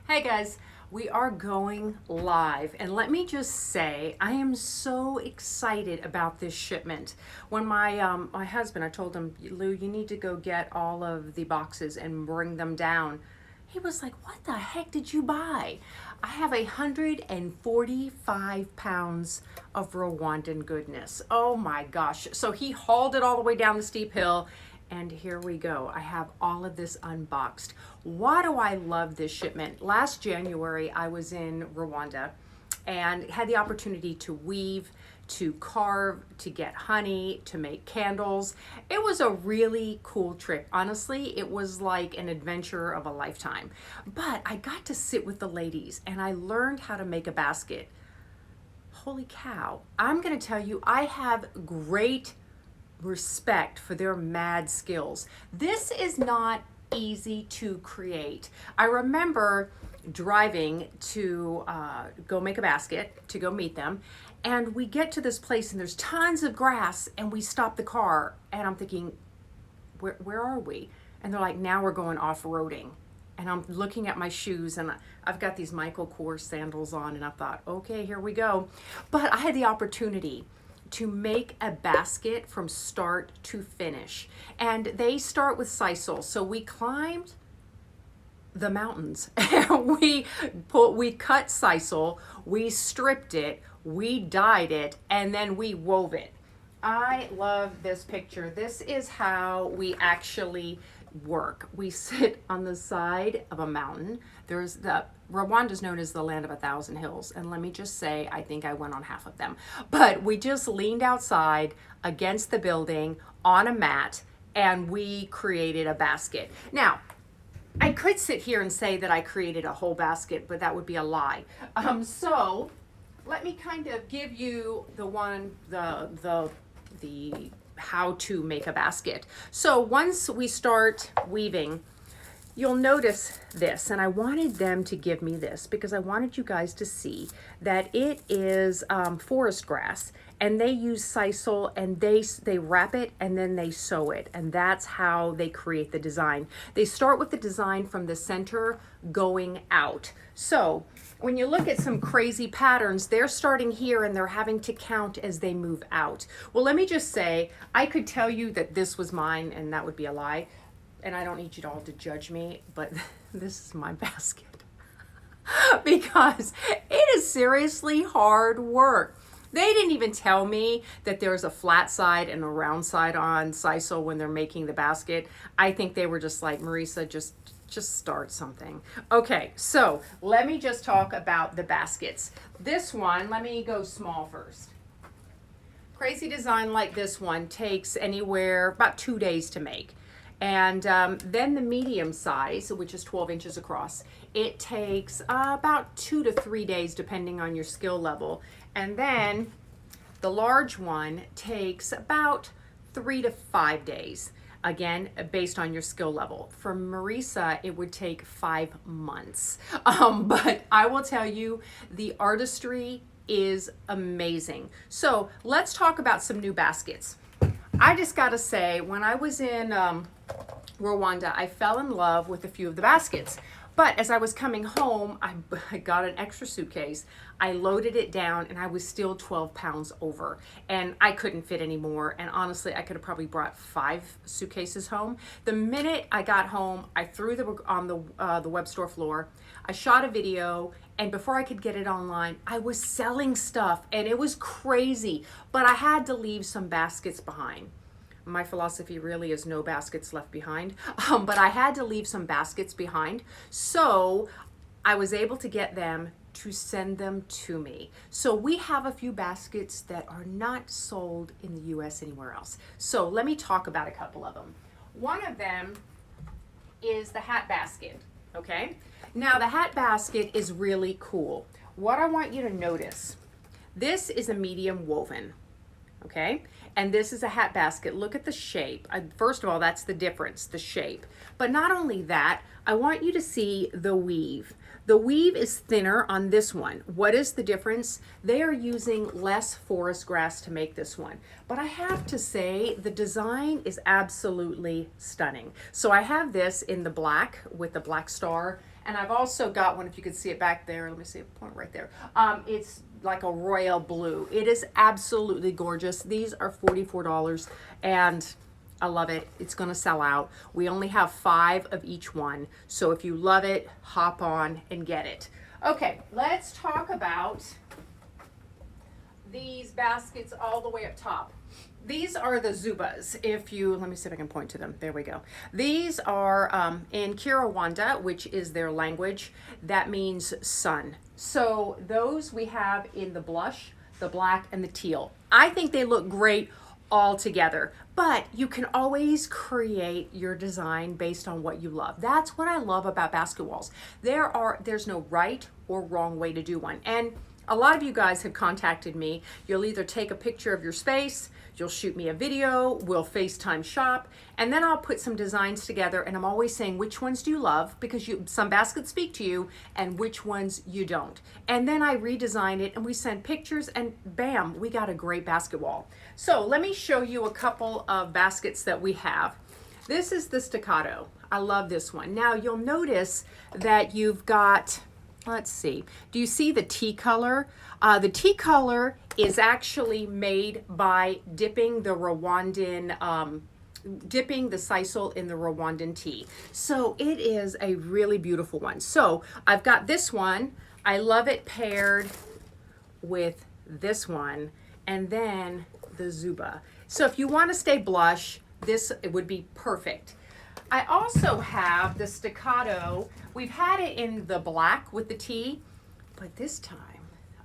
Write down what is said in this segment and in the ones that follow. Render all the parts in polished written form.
Hey guys, we are going live, and let me just say I am so excited about this shipment. When my husband, I told him, Lou, you need to go get all of the boxes and bring them down. He was like, what the heck did you buy? I have 145 pounds of Rwandan goodness. Oh my gosh. So he hauled it all the way down the steep hill, and here we go. I have all of this unboxed. Why do I love this shipment? Last January, I was in Rwanda and had the opportunity to weave, to carve, to get honey, to make candles. It was a really cool trip. Honestly, it was like an adventure of a lifetime. But I got to sit with the ladies and I learned how to make a basket. Holy cow. I'm going to tell you, I have great respect for their mad skills. This is not easy to create. I remember driving to go make a basket to go meet them, and we get to this place and there's tons of grass, and we stop the car and I'm thinking, where are we? And they're like, now we're going off-roading. And I'm looking at my shoes and I've got these Michael Kors sandals on, and I thought, okay, here we go. But I had the opportunity to make a basket from start to finish. And they start with sisal. So we climbed the mountains. we cut sisal, we stripped it, we dyed it, and then we wove it. I love this picture. This is how we actually work. We sit on the side of a mountain. Rwanda is known as the land of 1,000 hills. And let me just say, I think I went on half of them. But we just leaned outside against the building on a mat and we created a basket. Now, I could sit here and say that I created a whole basket, but that would be a lie. So let me kind of give you the how to make a basket. So once we start weaving, you'll notice this, and I wanted them to give me this because I wanted you guys to see that it is forest grass, and they use sisal, and they wrap it and then they sew it, and that's how they create the design. They start with the design from the center going out. So when you look at some crazy patterns, they're starting here and they're having to count as they move out. Well, let me just say, I could tell you that this was mine and that would be a lie. And I don't need you all to judge me, but this is my basket. Because it is seriously hard work. They didn't even tell me that there's a flat side and a round side on sisal when they're making the basket. I think they were just like, Marisa, just start something. Okay, so let me just talk about the baskets. This one, let me go small first. Crazy design like this one takes anywhere about 2 days to make. And then the medium size, which is 12 inches across, it takes about 2 to 3 days depending on your skill level. And then the large one takes about 3 to 5 days. Again, based on your skill level. For Marisa, it would take 5 months. But I will tell you, the artistry is amazing. So let's talk about some new baskets. I just gotta say, when I was in Rwanda, I fell in love with a few of the baskets. But as I was coming home, I got an extra suitcase. I loaded it down and I was still 12 pounds over, and I couldn't fit anymore. And honestly, I could have probably brought 5 suitcases home. The minute I got home, I threw them on the web store floor. I shot a video, and before I could get it online, I was selling stuff, and it was crazy. But I had to leave some baskets behind. My philosophy really is no baskets left behind, but I had to leave some baskets behind. So I was able to get them to send them to me. So we have a few baskets that are not sold in the US anywhere else. So let me talk about a couple of them. One of them is the hat basket, okay? Now the hat basket is really cool. What I want you to notice, this is a medium woven. Okay, and this is a hat basket. Look at the shape. First of all, that's the difference, the shape. But not only that, I want you to see the weave. The weave is thinner on this one. What is the difference? They are using less forest grass to make this one. But I have to say, the design is absolutely stunning. So I have this in the black with the black star And I've also got one, if you could see it back there. Let me see a point right there. It's like a royal blue. It is absolutely gorgeous. These are $44 and I love it. It's going to sell out. We only have 5 of each one. So if you love it, hop on and get it. Okay, let's talk about these baskets all the way up top. These are the Zubas. Let me see if I can point to them. There we go. These are in Rwanda, which is their language. That means sun. So those we have in the blush, the black, and the teal. I think they look great all together, but you can always create your design based on what you love. That's what I love about basket walls. There's no right or wrong way to do one. And a lot of you guys have contacted me. You'll either take a picture of your space, you'll shoot me a video, we'll FaceTime shop, and then I'll put some designs together, and I'm always saying, which ones do you love? Because some baskets speak to you, and which ones you don't. And then I redesign it, and we send pictures, and bam, we got a great basket wall. So let me show you a couple of baskets that we have. This is the staccato. I love this one. Now you'll notice that you've got, let's see, do you see the tea color? The tea color is actually made by dipping the sisal in the Rwandan tea. So it is a really beautiful one. So I've got this one. I love it paired with this one, and then the Zuba. So if you want to stay blush, it would be perfect. I also have the staccato. We've had it in the black with the tea, but this time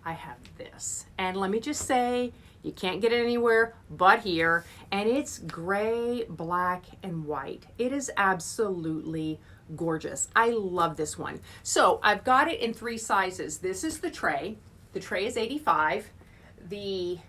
I have this. And let me just say, you can't get it anywhere but here. And it's gray, black, and white. It is absolutely gorgeous. I love this one. So I've got it in 3 sizes. This is the tray. The tray is 85. The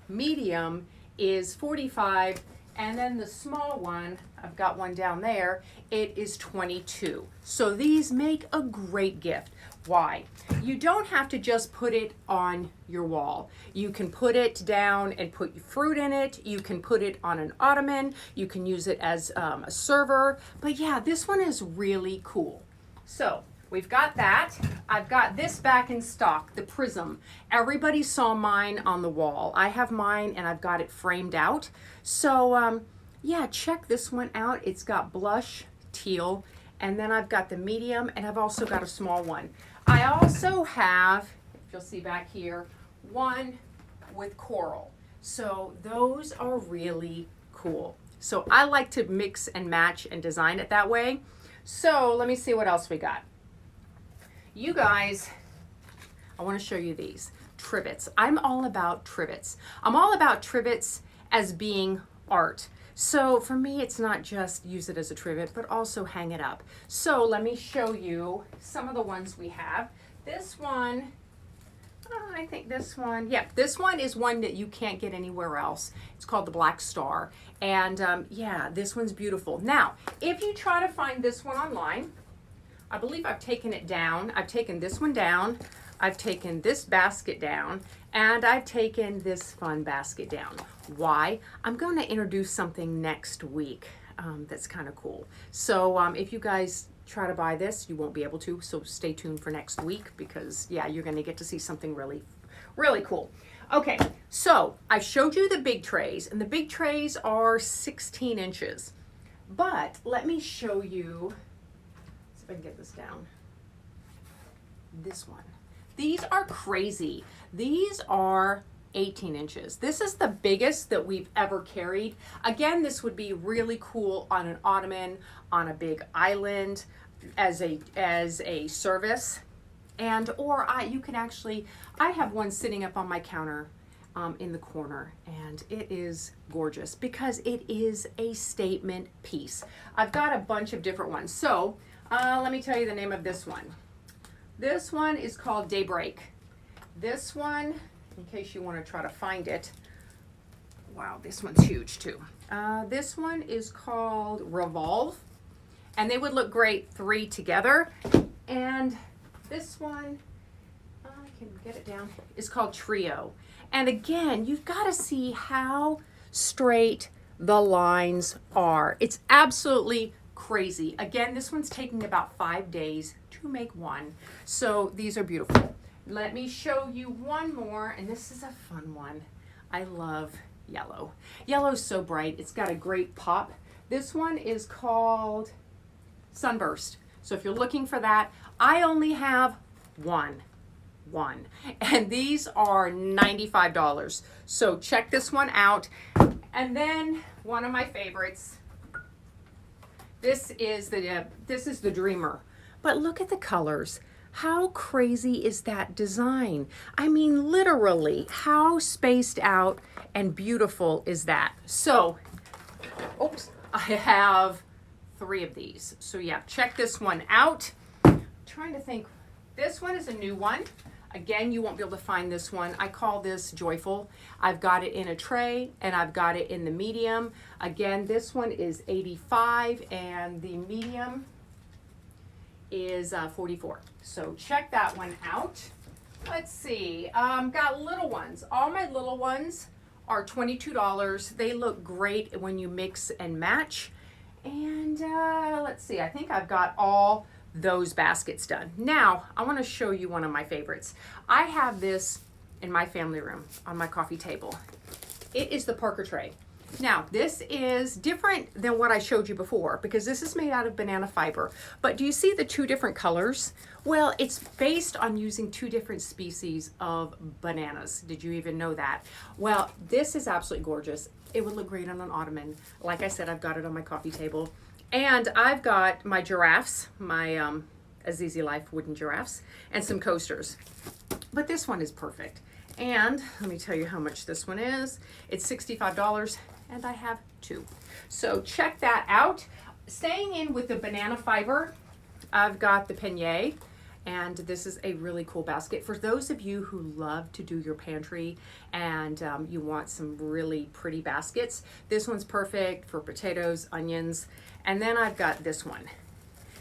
medium is 45. And then the small one, I've got one down there, it is 22. So these make a great gift. Why? You don't have to just put it on your wall. You can put it down and put fruit in it. You can put it on an ottoman. You can use it as a server. But yeah, this one is really cool. So we've got that. I've got this back in stock, the prism. Everybody saw mine on the wall. I have mine and I've got it framed out. So yeah, check this one out. It's got blush, teal, and then I've got the medium, and I've also got a small one. I also have, if you'll see back here, one with coral. So those are really cool. So I like to mix and match and design it that way. So let me see what else we got. You guys, I want to show you these Trivets. I'm all about Trivets. I'm all about Trivets as being art. So for me, it's not just use it as a trivet, but also hang it up. So let me show you some of the ones we have. This one, I think this one, yeah, this one is one that you can't get anywhere else. It's called the Black Star. And yeah, this one's beautiful. Now, if you try to find this one online, I believe I've taken it down. I've taken this one down. I've taken this basket down, and I've taken this fun basket down. Why? I'm going to introduce something next week that's kind of cool. So if you guys try to buy this, you won't be able to. So stay tuned for next week because, yeah, you're going to get to see something really, really cool. Okay, so I showed you the big trays, and the big trays are 16 inches. But let me show you, let's see if I can get this down, this one. These are crazy. These are 18 inches. This is the biggest that we've ever carried. Again, this would be really cool on an ottoman, on a big island, as a service. And or you can actually, I have one sitting up on my counter in the corner, and it is gorgeous because it is a statement piece. I've got a bunch of different ones. So let me tell you the name of this one. This one is called Daybreak. This one, in case you want to try to find it, wow, this one's huge too. This one is called Revolve, and they would look great 3 together. And this one, I can get it down, is called Trio. And again, you've got to see how straight the lines are. It's absolutely crazy. Again, this one's taking about 5 days to two make one. So these are beautiful. Let me show you one more, and this is a fun one. I love yellow. Yellow's so bright. It's got a great pop. This one is called Sunburst. So if you're looking for that, I only have one. And these are $95. So check this one out. And then one of my favorites. This is the Dreamer. But look at the colors. How crazy is that design? I mean, literally, how spaced out and beautiful is that? So, oops, I have 3 of these. So yeah, check this one out. I'm trying to think. This one is a new one. Again, you won't be able to find this one. I call this Joyful. I've got it in a tray and I've got it in the medium. Again, this one is 85 and the medium is 44. So check that one out. Let's see. Got little ones. All my little ones are $22. They look great when you mix and match. And let's see. I think I've got all those baskets done. Now, I want to show you one of my favorites. I have this in my family room on my coffee table. It is the Parker tray. Now, this is different than what I showed you before because this is made out of banana fiber. But do you see the 2 different colors? Well, it's based on using 2 different species of bananas. Did you even know that? Well, this is absolutely gorgeous. It would look great on an ottoman. Like I said, I've got it on my coffee table. And I've got my giraffes, my Azizi Life wooden giraffes, and some coasters. But this one is perfect. And let me tell you how much this one is. It's $65, and I have 2. So check that out. Staying in with the banana fiber, I've got the Panier, and this is a really cool basket. For those of you who love to do your pantry and you want some really pretty baskets, this one's perfect for potatoes, onions. And then I've got this one.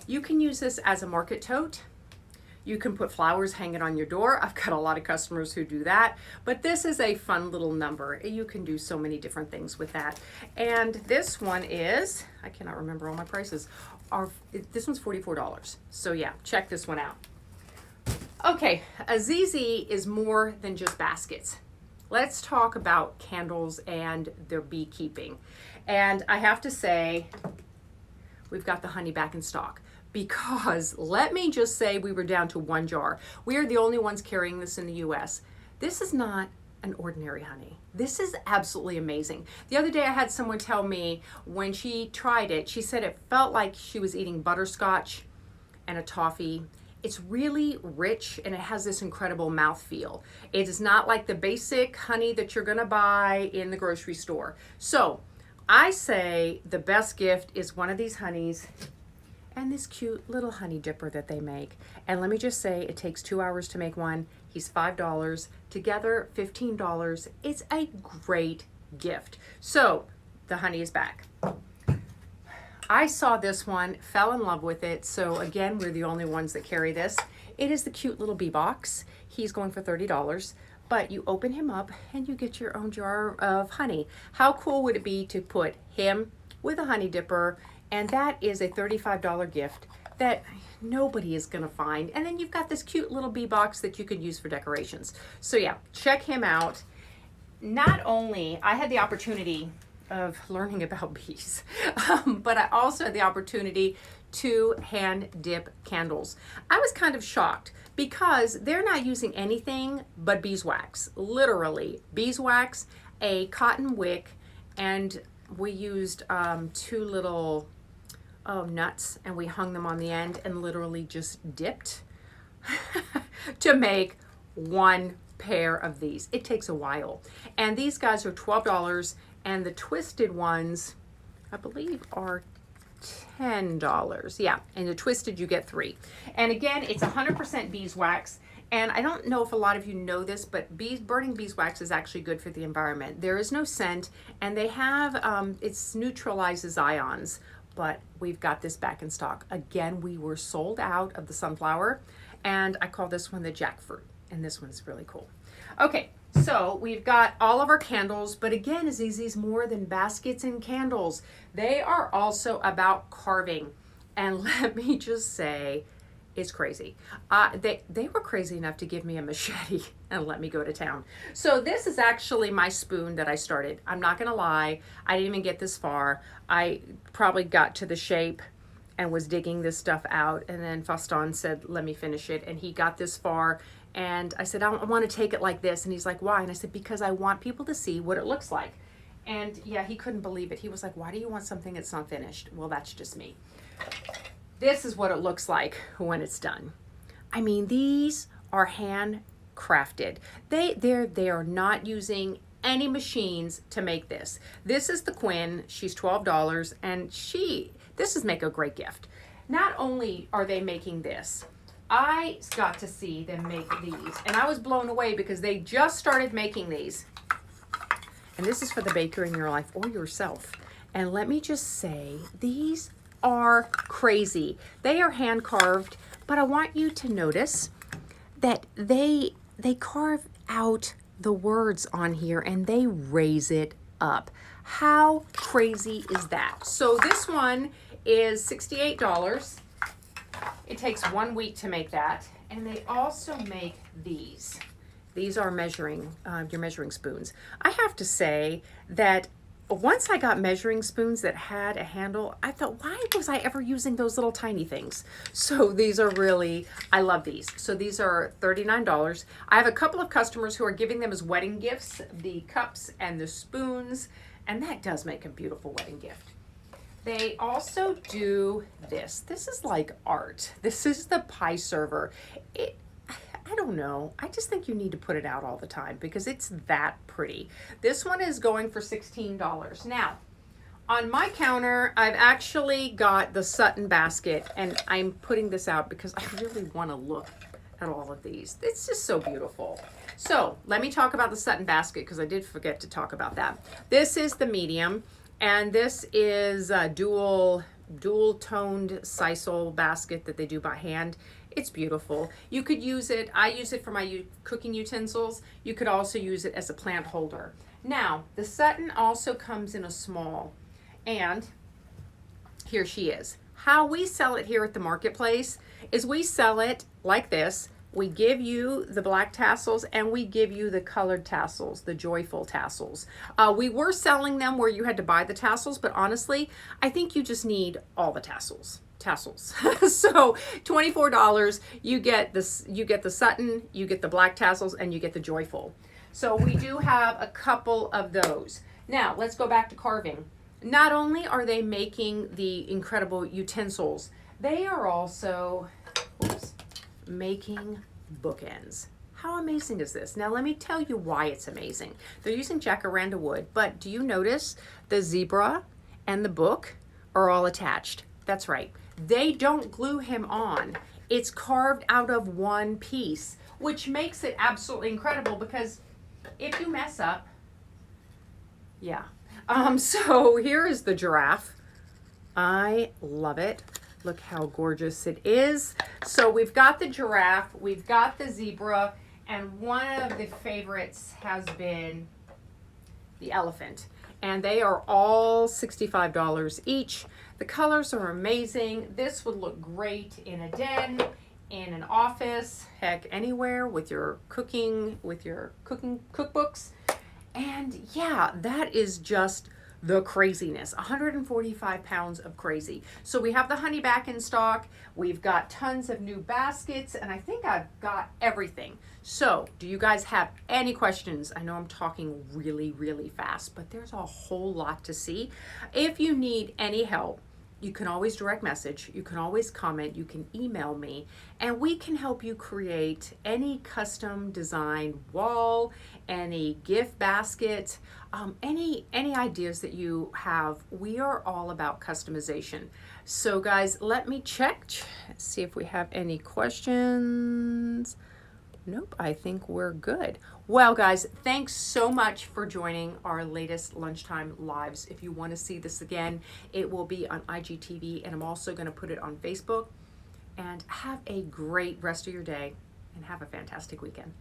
You can use this as a market tote. You can put flowers hanging on your door. I've got a lot of customers who do that, but this is a fun little number. You can do so many different things with that. And this one is, I cannot remember all my prices, this one's $44. So yeah, check this one out. Okay, Azizi is more than just baskets. Let's talk about candles and their beekeeping. And I have to say, we've got the honey back in stock because let me just say we were down to 1 jar. We are the only ones carrying this in the US. This is not an ordinary honey. This is absolutely amazing. The other day I had someone tell me when she tried it, she said it felt like she was eating butterscotch and a toffee. It's really rich and it has this incredible mouthfeel. It is not like the basic honey that you're gonna buy in the grocery store. So I say the best gift is one of these honeys and this cute little honey dipper that they make. And let me just say, it takes 2 hours to make one. He's $5, together $15. It's a great gift. So the honey is back. I saw this one, fell in love with it. So again, we're the only ones that carry this. It is the cute little bee box. He's going for $30, but you open him up and you get your own jar of honey. How cool would it be to put him with a honey dipper? And that is a $35 gift that nobody is gonna find. And then you've got this cute little bee box that you could use for decorations. So yeah, check him out. Not only, I had the opportunity of learning about bees, but I also had the opportunity to hand dip candles. I was kind of shocked because they're not using anything but beeswax, literally beeswax, a cotton wick, and we used 2 little nuts and we hung them on the end and literally just dipped to make 1 pair of these. It takes a while. And these guys are $12 and the twisted ones, I believe, are $10. Yeah, and the twisted you get 3. And again, it's 100% beeswax. And I don't know if a lot of you know this, but burning beeswax is actually good for the environment. There is no scent, and they have, it neutralizes ions, but we've got this back in stock. Again, we were sold out of the sunflower, and I call this one the jackfruit, and this one's really cool. Okay, so we've got all of our candles, but again, Azizi's more than baskets and candles. They are also about carving. And let me just say, It's crazy. They were crazy enough to give me a machete and let me go to town. So this is actually my spoon that I started. I'm not gonna lie, I didn't even get this far. I probably got to the shape and was digging this stuff out, and then Faston said, let me finish it, and he got this far, and I said, I want to take it like this, and he's like, why? And I said, because I want people to see what it looks like. And yeah, he couldn't believe it. He was like, why do you want something that's not finished? Well, that's just me. This is what it looks like when it's done. I mean, these are handcrafted. They are not using any machines to make this. This is the Quinn. She's $12, and this is make a great gift. Not only are they making this, I got to see them make these, and I was blown away because they just started making these. And this is for the baker in your life or yourself. And let me just say, these are crazy. They are hand carved, but I want you to notice that they carve out the words on here and they raise it up. How crazy is that? So this one is $68. It takes 1 week to make that. And they also make these. These are your measuring spoons. I have to say that once I got measuring spoons that had a handle, I thought, why was I ever using those little tiny things? So these are really, I love these. So these are $39. I have a couple of customers who are giving them as wedding gifts, the cups and the spoons, and that does make a beautiful wedding gift. They also do this. This is like art. This is the pie server. I don't know. I just think you need to put it out all the time because it's that pretty. This one is going for $16. Now, on my counter, I've actually got the Sutton Basket, and I'm putting this out because I really want to look at all of these. It's just so beautiful. So let me talk about the Sutton Basket because I did forget to talk about that. This is the medium, and this is a dual toned sisal basket that they do by hand. It's beautiful. You could use it, I use it for my cooking utensils. You could also use it as a plant holder. Now, the Sutton also comes in a small, and here she is. How we sell it here at the marketplace is we sell it like this. We give you the black tassels and we give you the colored tassels, the joyful tassels. We were selling them where you had to buy the tassels, but honestly, I think you just need all the tassels. So $24, you get this, you get the Sutton, you get the black tassels, and you get the joyful. So we do have a couple of those. Now let's go back to carving. Not only are they making the incredible utensils, they are also making bookends. How amazing is this? Now let me tell you why it's amazing. They're using jacaranda wood, but do you notice the zebra and the book are all attached? That's right. They don't glue him on. It's carved out of one piece, which makes it absolutely incredible because if you mess up, yeah. So here is the giraffe. I love it. Look how gorgeous it is. So we've got the giraffe, we've got the zebra, and one of the favorites has been the elephant. And they are all $65 each. The colors are amazing. This would look great in a den, in an office, heck, anywhere with your cooking cookbooks. And yeah, that is just the craziness. 145 pounds of crazy. So we have the honey back in stock. We've got tons of new baskets, and I think I've got everything. So do you guys have any questions? I know I'm talking really, really fast, but there's a whole lot to see. If you need any help, you can always direct message, you can always comment, you can email me, and we can help you create any custom design wall, any gift basket, any ideas that you have. We are all about customization. So guys, let me check, see if we have any questions. Nope, I think we're good. Well, guys, thanks so much for joining our latest Lunchtime Lives. If you want to see this again, it will be on IGTV, and I'm also going to put it on Facebook. And have a great rest of your day, and have a fantastic weekend.